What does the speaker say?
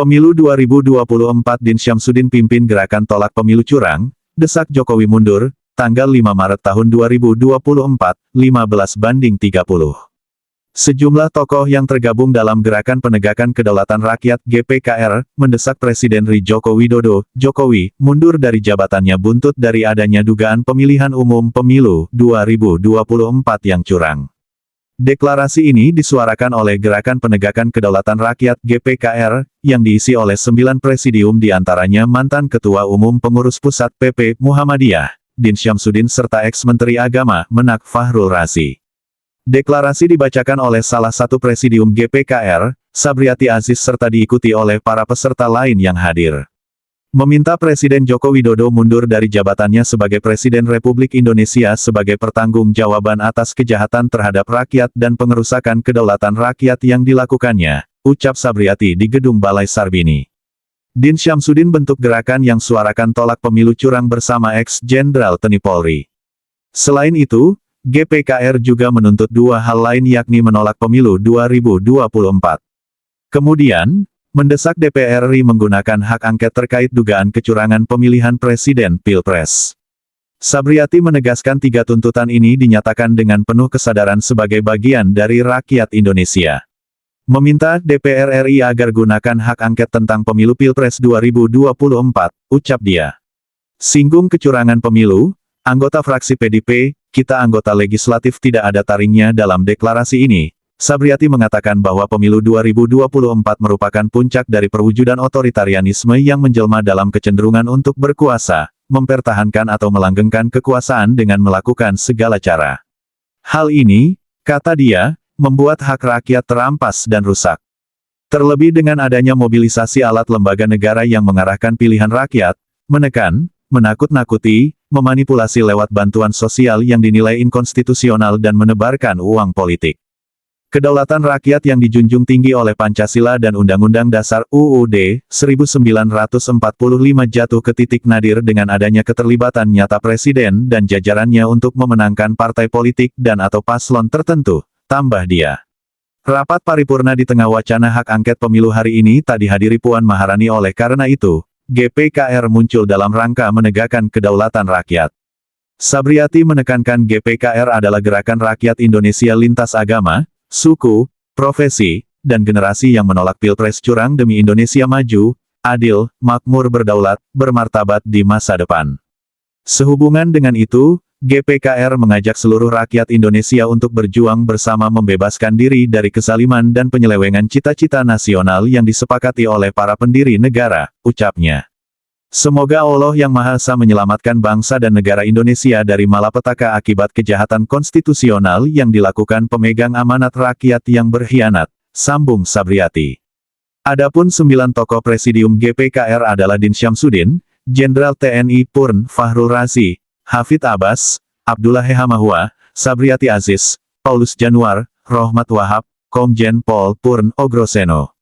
Pemilu 2024 Din Syamsuddin pimpin gerakan tolak pemilu curang, desak Jokowi mundur, tanggal 5 Maret tahun 2024, 15:30. Sejumlah tokoh yang tergabung dalam Gerakan Penegakan Kedaulatan Rakyat (GPKR) mendesak Presiden RI Joko Widodo, Jokowi, mundur dari jabatannya buntut dari adanya dugaan pemilihan umum pemilu 2024 yang curang. Deklarasi ini disuarakan oleh Gerakan Penegakan Kedaulatan Rakyat (GPKR), yang diisi oleh 9 presidium diantaranya mantan Ketua Umum Pengurus Pusat PP Muhammadiyah, Din Syamsuddin serta ex-Menteri Agama, Menak Fahrul Razi. Deklarasi dibacakan oleh salah satu presidium GPKR, Sabriati Aziz serta diikuti oleh para peserta lain yang hadir. Meminta Presiden Joko Widodo mundur dari jabatannya sebagai Presiden Republik Indonesia sebagai pertanggungjawaban atas kejahatan terhadap rakyat dan pengerusakan kedaulatan rakyat yang dilakukannya, ucap Sabriati di Gedung Balai Sarbini. Din Syamsuddin bentuk gerakan yang suarakan tolak pemilu curang bersama ex-Jenderal TNI Polri. Selain itu, GPKR juga menuntut dua hal lain yakni menolak pemilu 2024. Kemudian, mendesak DPR RI menggunakan hak angket terkait dugaan kecurangan pemilihan presiden Pilpres. Sabriati menegaskan 3 tuntutan ini dinyatakan dengan penuh kesadaran sebagai bagian dari rakyat Indonesia. Meminta DPR RI agar gunakan hak angket tentang pemilu Pilpres 2024, ucap dia. Singgung kecurangan pemilu, anggota fraksi PDIP, kita anggota legislatif tidak ada taringnya dalam deklarasi ini. Sabriati mengatakan bahwa pemilu 2024 merupakan puncak dari perwujudan otoritarianisme yang menjelma dalam kecenderungan untuk berkuasa, mempertahankan atau melanggengkan kekuasaan dengan melakukan segala cara. Hal ini, kata dia, membuat hak rakyat terampas dan rusak. Terlebih dengan adanya mobilisasi alat lembaga negara yang mengarahkan pilihan rakyat, menekan, menakut-nakuti, memanipulasi lewat bantuan sosial yang dinilai inkonstitusional dan menebarkan uang politik. Kedaulatan rakyat yang dijunjung tinggi oleh Pancasila dan Undang-Undang Dasar UUD 1945 jatuh ke titik nadir dengan adanya keterlibatan nyata Presiden dan jajarannya untuk memenangkan partai politik dan atau paslon tertentu, tambah dia. Rapat paripurna di tengah wacana hak angket pemilu hari ini tak dihadiri Puan Maharani oleh karena itu, GPKR muncul dalam rangka menegakkan kedaulatan rakyat. Sabriati menekankan GPKR adalah gerakan rakyat Indonesia lintas agama, suku, profesi, dan generasi yang menolak Pilpres curang demi Indonesia maju, adil, makmur berdaulat, bermartabat di masa depan. Sehubungan dengan itu, GPKR mengajak seluruh rakyat Indonesia untuk berjuang bersama membebaskan diri dari kezaliman dan penyelewengan cita-cita nasional yang disepakati oleh para pendiri negara, ucapnya. Semoga Allah Yang Maha Esa menyelamatkan bangsa dan negara Indonesia dari malapetaka akibat kejahatan konstitusional yang dilakukan pemegang amanat rakyat yang berkhianat, sambung Sabriati. Adapun 9 tokoh presidium GPKR adalah Din Syamsuddin, Jenderal TNI Purn Fahrul Razi, Hafid Abbas, Abdullah Hehamahua, Sabriati Aziz, Paulus Januar, Rohmat Wahab, Komjen Pol Purn Ogroseno.